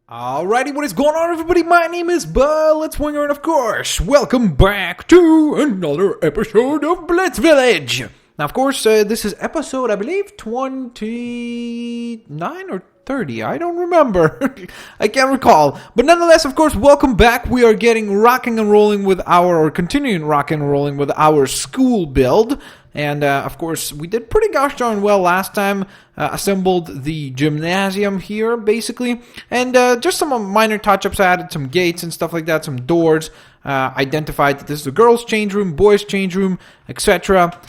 Alrighty, what is going on, everybody? My name is Blitzwinger, and of course, welcome back to another episode of BLITZVILLAGE. Now, of course, this is episode, I believe, 29 or 30. I don't remember. I can't recall. But nonetheless, of course, welcome back. We are continuing rocking and rolling with our school build. And, of course, we did pretty gosh darn well last time, assembled the gymnasium here, basically, and just some minor touch-ups. I added some gates and stuff like that, some doors, identified that this is a girls' change room, boys' change room, etc.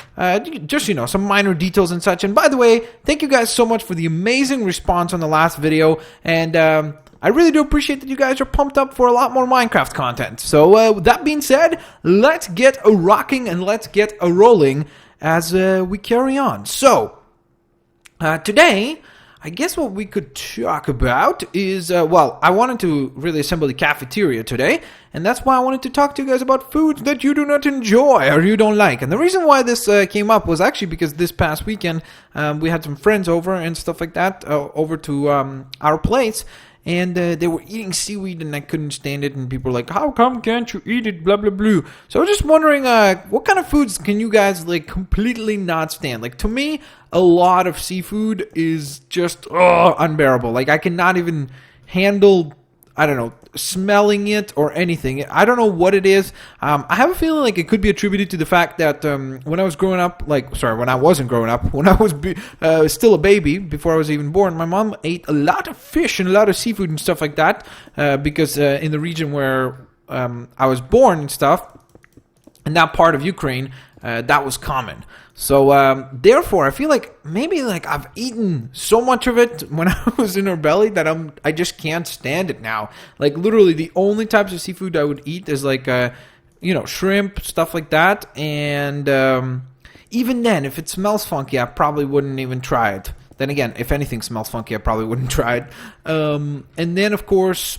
Just, some minor details and such. And by the way, thank you guys so much for the amazing response on the last video, and I really do appreciate that you guys are pumped up for a lot more Minecraft content. So, with that being said, let's get a rocking and let's get a rolling as we carry on. So, today, I guess what we could talk about is, I wanted to really assemble the cafeteria today, and that's why I wanted to talk to you guys about foods that you do not enjoy or you don't like. And the reason why this came up was actually because this past weekend, we had some friends over and stuff like that, over to our place. And they were eating seaweed, and I couldn't stand it. And people were like, "How come can't you eat it?" Blah blah blah. So I was just wondering, what kind of foods can you guys completely not stand? To me, a lot of seafood is just unbearable. I cannot even handle, I don't know, smelling it or anything. I don't know what it is. I have a feeling it could be attributed to the fact that when I was growing up, when I wasn't growing up, when I was still a baby, before I was even born, my mom ate a lot of fish and a lot of seafood and stuff like that, because in the region where I was born and stuff, in that part of Ukraine, that was common. So, therefore, I feel maybe I've eaten so much of it when I was in her belly that I just can't stand it now. Literally, the only types of seafood I would eat is shrimp, stuff like that. And even then, if it smells funky, I probably wouldn't even try it. Then again, if anything smells funky, I probably wouldn't try it. And then, of course,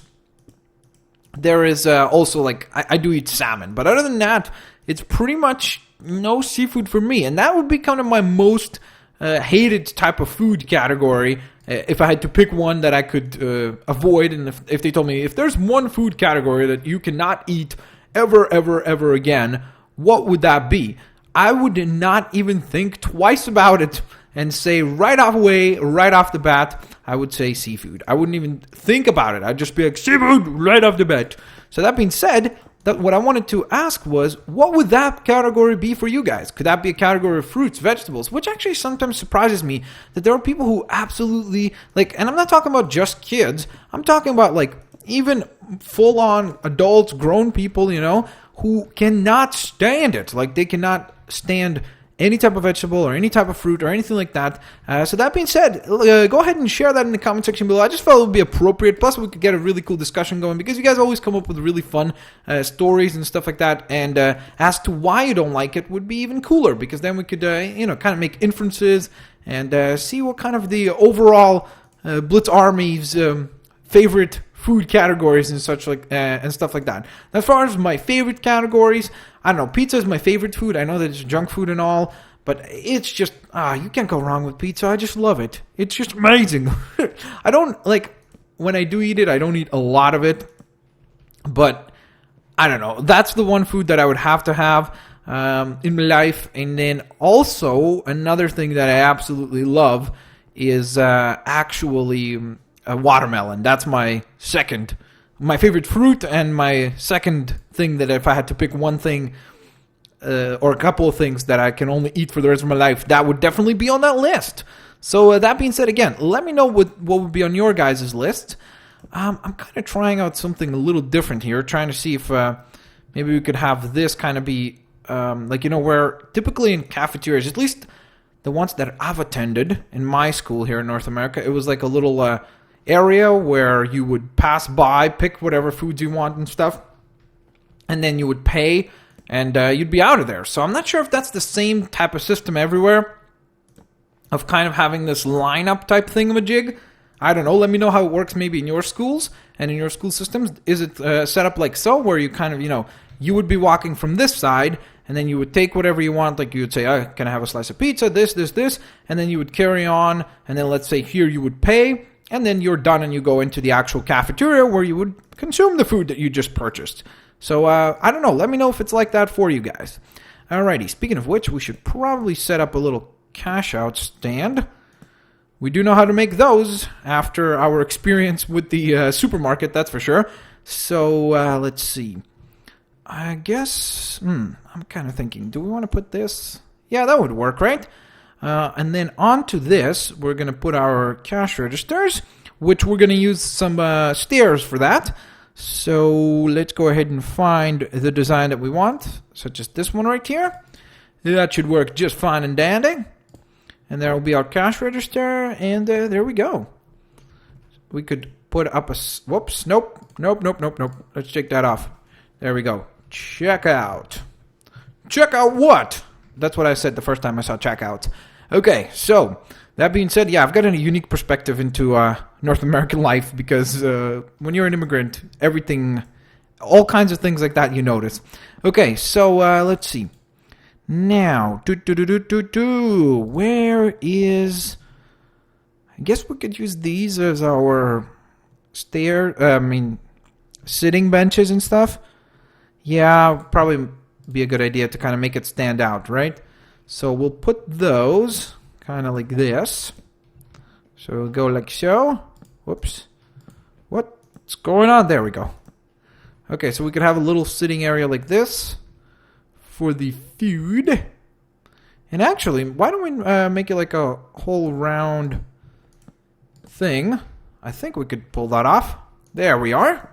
there is also, I do eat salmon. But other than that, it's pretty much no seafood for me, and that would be kind of my most hated type of food category if I had to pick one that I could avoid. And if they told me, if there's one food category that you cannot eat ever again, what would that be? I would not even think twice about it and say right off the bat, I would say seafood. I wouldn't even think about it. I'd just be like, seafood right off the bat. So that being said, what I wanted to ask was, what would that category be for you guys? Could that be a category of fruits, vegetables? Which actually sometimes surprises me, that there are people who absolutely, and I'm not talking about just kids. I'm talking about, even full-on adults, grown people, who cannot stand it. They cannot stand any type of vegetable or any type of fruit or anything like that. So that being said, go ahead and share that in the comment section below. I just felt it would be appropriate. Plus, we could get a really cool discussion going, because you guys always come up with really fun stories and stuff like that. And as to why you don't like it would be even cooler, because then we could, kind of make inferences and see what kind of the overall Blitz Army's favorite food categories and such and stuff like that. As far as my favorite categories, I don't know, pizza is my favorite food. I know that it's junk food and all, but it's just, you can't go wrong with pizza. I just love it. It's just amazing. I don't, when I do eat it, I don't eat a lot of it, but I don't know. That's the one food that I would have to have in my life. And then also, another thing that I absolutely love is actually watermelon. That's my favorite fruit, and my second thing that if I had to pick one thing or a couple of things that I can only eat for the rest of my life, that would definitely be on that list. So that being said, again, let me know what would be on your guys' list. I'm kind of trying out something a little different here, trying to see if maybe we could have this kind of be where typically in cafeterias, at least the ones that I've attended in my school here in North America, it was like a little area where you would pass by, pick whatever foods you want and stuff, and then you would pay, and you'd be out of there. So I'm not sure if that's the same type of system everywhere, of kind of having this lineup type thingamajig. I don't know. Let me know how it works maybe in your schools and in your school systems. Is it set up like so, where you kind of, you would be walking from this side, and then you would take whatever you want. You would say, can I have a slice of pizza, this, and then you would carry on, and then let's say here you would pay, and then you're done and you go into the actual cafeteria where you would consume the food that you just purchased. So, I don't know. Let me know if it's like that for you guys. Alrighty, speaking of which, we should probably set up a little cash out stand. We do know how to make those after our experience with the supermarket, that's for sure. So, let's see. I guess, I'm kind of thinking, do we want to put this? Yeah, that would work, right? And then onto this, we're going to put our cash registers, which we're going to use some stairs for that. So let's go ahead and find the design that we want, such as this one right here. That should work just fine and dandy. And there will be our cash register, and there we go. We could put up a... Whoops, nope. Let's take that off. There we go. Check out. Check out what? That's what I said the first time I saw checkout. Okay, so that being said, yeah, I've got a unique perspective into North American life because when you're an immigrant, everything, all kinds of things like that you notice. Okay, so let's see. Now, where is... I guess we could use these as our sitting benches and stuff. Yeah, probably be a good idea to kind of make it stand out, right? So we'll put those kind of like this. So we'll go like so. Whoops. What's going on? There we go. Okay, so we could have a little sitting area like this for the food. And actually, why don't we make it like a whole round thing? I think we could pull that off. There we are.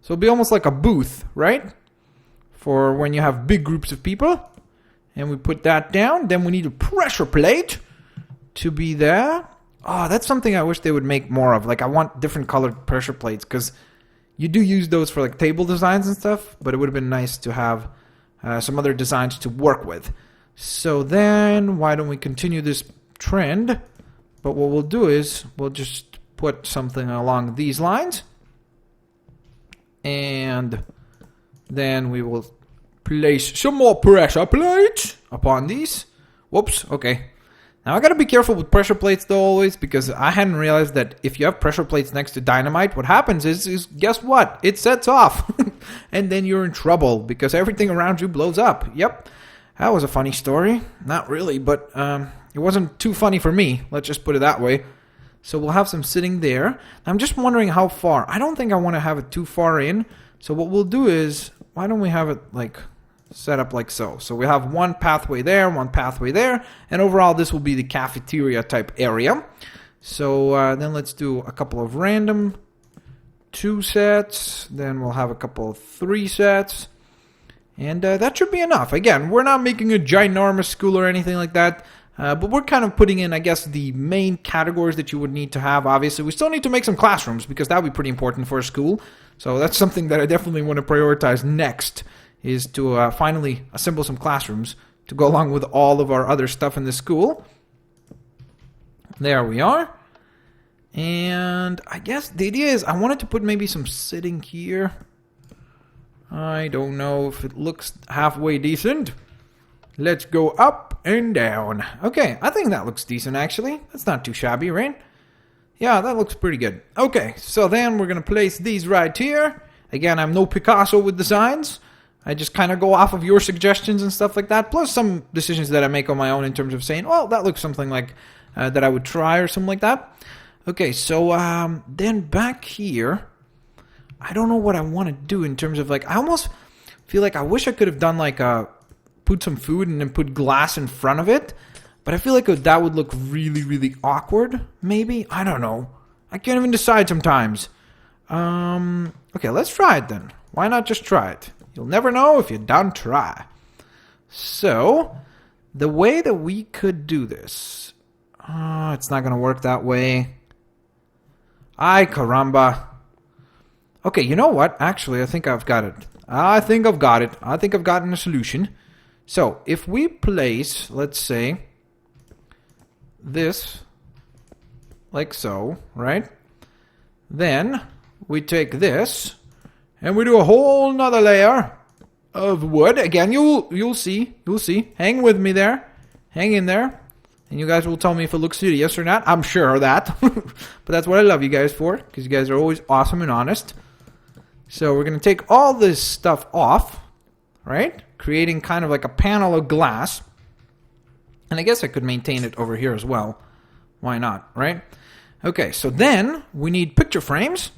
So it'll be almost like a booth, right? For when you have big groups of people. And we put that down. Then we need a pressure plate to be there. Oh, that's something I wish they would make more of. Like, I want different colored pressure plates because you do use those for like table designs and stuff. But it would have been nice to have some other designs to work with. So then, why don't we continue this trend? But what we'll do is we'll just put something along these lines. And then we will place some more pressure plates upon these. Whoops, okay. Now I gotta be careful with pressure plates though always, because I hadn't realized that if you have pressure plates next to dynamite, what happens is guess what? It sets off. And then you're in trouble because everything around you blows up. Yep. That was a funny story. Not really, but it wasn't too funny for me. Let's just put it that way. So we'll have some sitting there. I'm just wondering how far. I don't think I want to have it too far in. So what we'll do is, why don't we have it like set up like so. So we have one pathway there, one pathway there, and overall this will be the cafeteria type area. So then let's do a couple of random 2 sets, then we'll have a couple of 3 sets, and that should be enough. Again, we're not making a ginormous school or anything like that, but we're kind of putting in, I guess, the main categories that you would need to have. Obviously, we still need to make some classrooms because that would be pretty important for a school. So that's something that I definitely want to prioritize next, is to finally assemble some classrooms to go along with all of our other stuff in the school. There we are. And I guess the idea is I wanted to put maybe some sitting here. I don't know if it looks halfway decent. Let's go up and down. Okay, I think that looks decent actually. That's not too shabby, right? Yeah, that looks pretty good. Okay, so then we're going to place these right here. Again, I'm no Picasso with designs. I just kind of go off of your suggestions and stuff like that, plus some decisions that I make on my own in terms of saying, well, that looks something like that I would try or something like that. Okay, so then back here, I don't know what I want to do in terms of like, I almost feel like I wish I could have done like put some food and then put glass in front of it, but I feel like that would look really, really awkward, maybe? I don't know. I can't even decide sometimes. Okay, let's try it then. Why not just try it? You'll never know if you don't try. So, the way that we could do this... it's not going to work that way. Ay, caramba. Okay, you know what? Actually, I think I've got it. I think I've gotten a solution. So, if we place, let's say, this, like so, right? Then, we take this... and we do a whole nother layer of wood. Again, you'll see. Hang with me there. Hang in there. And you guys will tell me if it looks hideous or not. I'm sure of that. But that's what I love you guys for, because you guys are always awesome and honest. So we're going to take all this stuff off, right? Creating kind of like a panel of glass. And I guess I could maintain it over here as well. Why not, right? Okay, so then we need picture frames.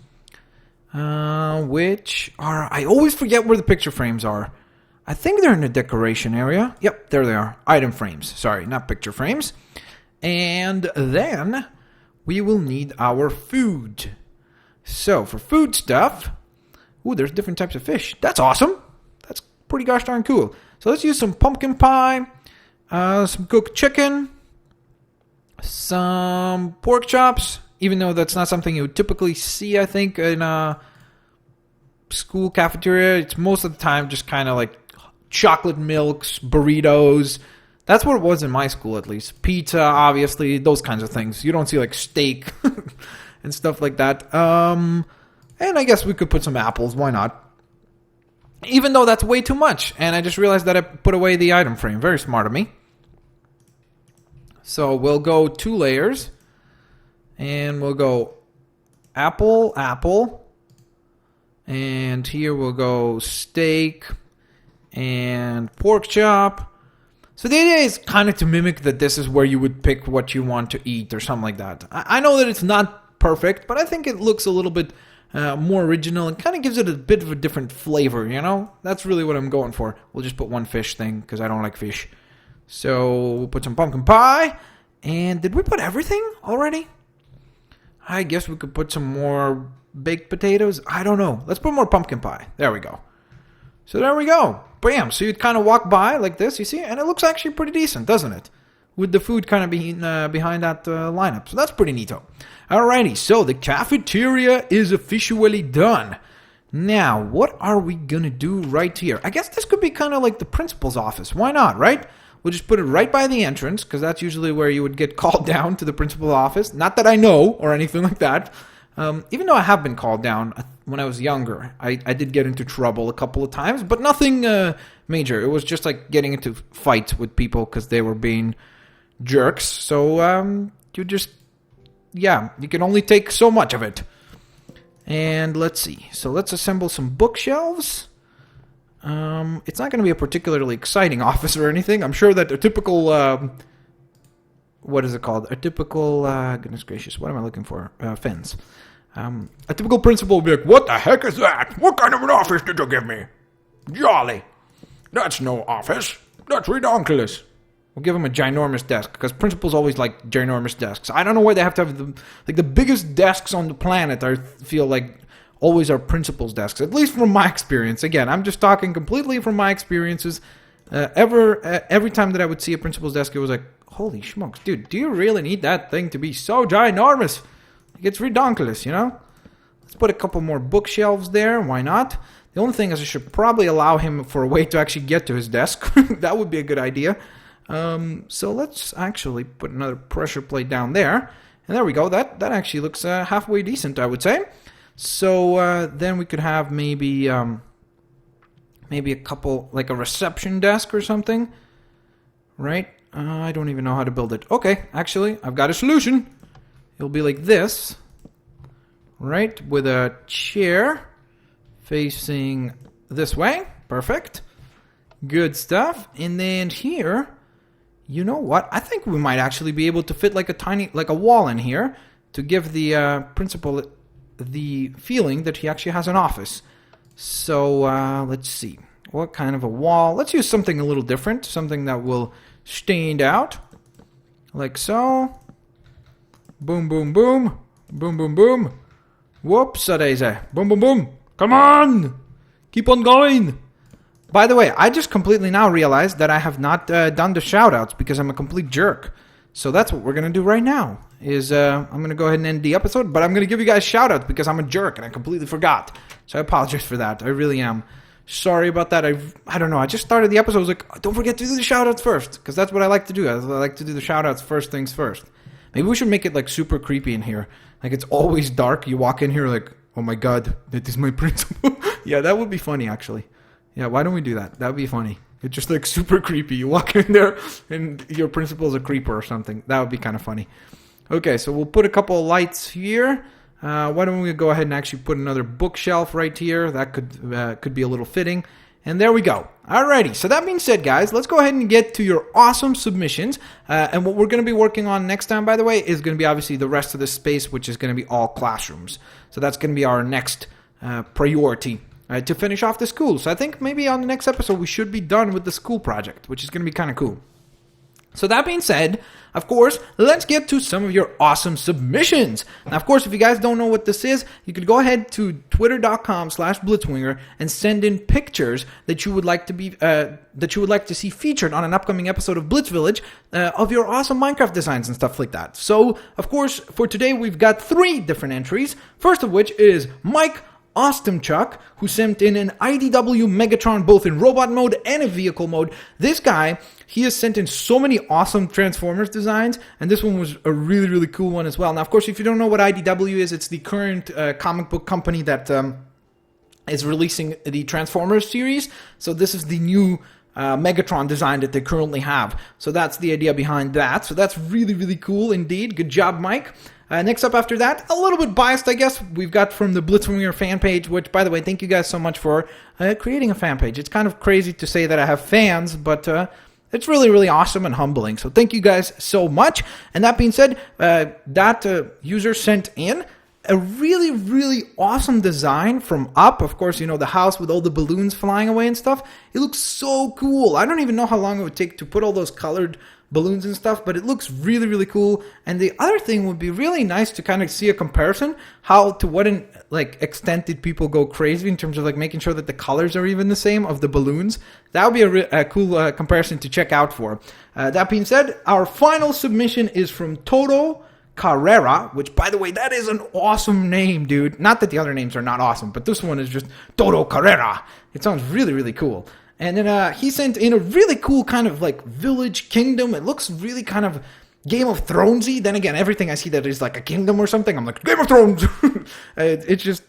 Which are... I always forget where the picture frames are. I think they're in the decoration area. Yep, there they are. Item frames. Sorry, not picture frames. And then we will need our food. So for food stuff... Ooh, there's different types of fish. That's awesome. That's pretty gosh darn cool. So let's use some pumpkin pie, some cooked chicken, some pork chops, even though that's not something you would typically see, I think, in a school cafeteria. It's most of the time just kind of like chocolate milks, burritos. That's what it was in my school, at least. Pizza, obviously, those kinds of things. You don't see like steak and stuff like that. And I guess we could put some apples. Why not? Even though that's way too much. And I just realized that I put away the item frame. Very smart of me. So we'll go 2 layers. And we'll go apple, apple. And here we'll go steak and pork chop. So the idea is kind of to mimic that this is where you would pick what you want to eat or something like that. I know that it's not perfect, but I think it looks a little bit more original and kind of gives it a bit of a different flavor, you know? That's really what I'm going for. We'll just put 1 fish thing because I don't like fish. So we'll put some pumpkin pie. And did we put everything already? I guess we could put some more baked potatoes. I don't know. Let's put more pumpkin pie. There we go. So there we go. Bam. So you'd kind of walk by like this, you see? And it looks actually pretty decent, doesn't it? With the food kind of behind that lineup. So that's pretty neato. Alrighty. So the cafeteria is officially done. Now, what are we going to do right here? I guess this could be kind of like the principal's office. Why not, right? We'll just put it right by the entrance, because that's usually where you would get called down to the principal's office. Not that I know, or anything like that. Even though I have been called down when I was younger. I did get into trouble a couple of times, but nothing major. It was just like getting into fights with people because they were being jerks. So you just, yeah, you can only take so much of it. And let's see. So let's assemble some bookshelves. It's not going to be a particularly exciting office or anything. I'm sure that a typical, what is it called? A typical, goodness gracious, what am I looking for? Fence. A typical principal will be like, what the heck is that? What kind of an office did you give me? Jolly. That's no office. That's redonkulous. We'll give him a ginormous desk, because principals always like ginormous desks. I don't know why they have to have the biggest desks on the planet. I feel like always are principals' desks, at least from my experience. Again, I'm just talking completely from my experiences. Every time that I would see a principal's desk, it was like, holy smokes, dude, do you really need that thing to be so ginormous? Like, it's redonkulous, you know? Let's put a couple more bookshelves there. Why not? The only thing is I should probably allow him for a way to actually get to his desk. That would be a good idea. So let's actually put another pressure plate down there. And there we go. That actually looks halfway decent, I would say. So then we could have maybe a couple, like a reception desk or something. Right? I don't even know how to build it. Okay, actually, I've got a solution. It'll be like this. Right? With a chair facing this way. Perfect. Good stuff. And then here, you know what? I think we might actually be able to fit like a wall in here to give the principal the feeling that he actually has an office. So let's see. What kind of a wall? Let's use something a little different. Something that will stand out. Like so. Boom, boom, boom. Boom, boom, boom. Whoops-a-daisy. Boom, boom, boom. Come on! Keep on going! By the way, I just completely now realized that I have not done the shoutouts because I'm a complete jerk. So that's what we're going to do right now. I'm going to go ahead and end the episode, but I'm going to give you guys shoutouts because I'm a jerk and I completely forgot. So I apologize for that. I really am. Sorry about that. I don't know. I just started the episode. I was like, oh, don't forget to do the shoutouts first, because that's what I like to do. I like to do the shoutouts first things first. Maybe we should make it like super creepy in here. Like it's always dark. You walk in here like, oh my god, that is my principal. Yeah, that would be funny actually. Yeah, why don't we do that? That would be funny. It's just like super creepy. You walk in there and your principal's a creeper or something. That would be kind of funny. Okay, so we'll put a couple of lights here. Why don't we go ahead and actually put another bookshelf right here? That could be a little fitting. And there we go. Alrighty, so that being said, guys, let's go ahead and get to your awesome submissions. And what we're going to be working on next time, by the way, is going to be obviously the rest of the space, which is going to be all classrooms. So that's going to be our next priority to finish off the school. So I think maybe on the next episode, we should be done with the school project, which is going to be kind of cool. So that being said, of course, let's get to some of your awesome submissions. Now, of course, if you guys don't know what this is, you could go ahead to twitter.com/Blitzwinger and send in pictures that you would like to see featured on an upcoming episode of Blitz Village of your awesome Minecraft designs and stuff like that. So, of course, for today, we've got 3 different entries. First of which is Mike Ostumchuk, who sent in an IDW Megatron both in robot mode and in vehicle mode. This guy, he has sent in so many awesome Transformers designs, and this one was a really, really cool one as well. Now, of course, if you don't know what IDW is, it's the current comic book company that is releasing the Transformers series. So this is the new Megatron design that they currently have. So that's the idea behind that. So that's really, really cool indeed. Good job, Mike. Next up after that, a little bit biased, I guess, we've got from the Blitzwinger fan page, which, by the way, thank you guys so much for creating a fan page. It's kind of crazy to say that I have fans, but it's really, really awesome and humbling. So thank you guys so much. And that being said, that user sent in a really, really awesome design from Up. Of course, you know, the house with all the balloons flying away and stuff. It looks so cool. I don't even know how long it would take to put all those colored balloons and stuff, but it looks really, really cool. And the other thing would be really nice to kind of see a comparison, how to what extent did people go crazy in terms of like making sure that the colors are even the same of the balloons. That would be a cool comparison to check out for. That being said, our final submission is from Toto Carrera, which, by the way, that is an awesome name, dude. Not that the other names are not awesome, but this one is just Toto Carrera. It sounds really, really cool. And then he sent in a really cool kind of like village kingdom. It looks really kind of Game of Thronesy. Then again, everything I see that is like a kingdom or something, I'm like, Game of Thrones! It just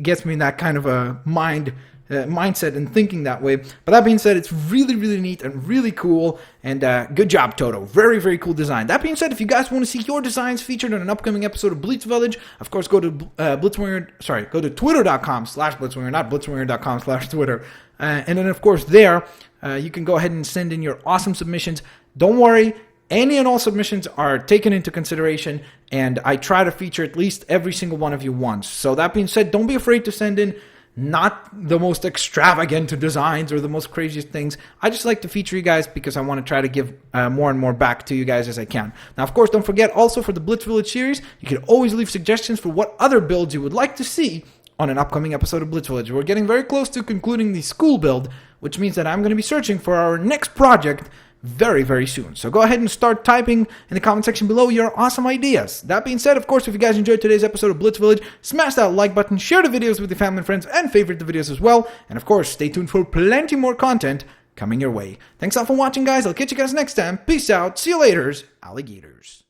gets me in that kind of a mindset and thinking that way. But that being said, it's really, really neat and really cool. And good job, Toto. Very, very cool design. That being said, if you guys want to see your designs featured on an upcoming episode of Blitz Village, of course, go to go to twitter.com/Blitzwinger, not blitzwinger.com/Twitter. And then, of course, there, you can go ahead and send in your awesome submissions. Don't worry, any and all submissions are taken into consideration, and I try to feature at least every single one of you once. So that being said, don't be afraid to send in not the most extravagant designs or the most craziest things. I just like to feature you guys because I want to try to give more and more back to you guys as I can. Now, of course, don't forget also for the Blitz Village series, you can always leave suggestions for what other builds you would like to see on an upcoming episode of Blitz Village. We're getting very close to concluding the school build, which means that I'm going to be searching for our next project very, very soon. So go ahead and start typing in the comment section below your awesome ideas. That being said, of course, if you guys enjoyed today's episode of Blitz Village, smash that like button, share the videos with your family and friends, and favorite the videos as well. And of course, stay tuned for plenty more content coming your way. Thanks all for watching, guys. I'll catch you guys next time. Peace out. See you later, alligators.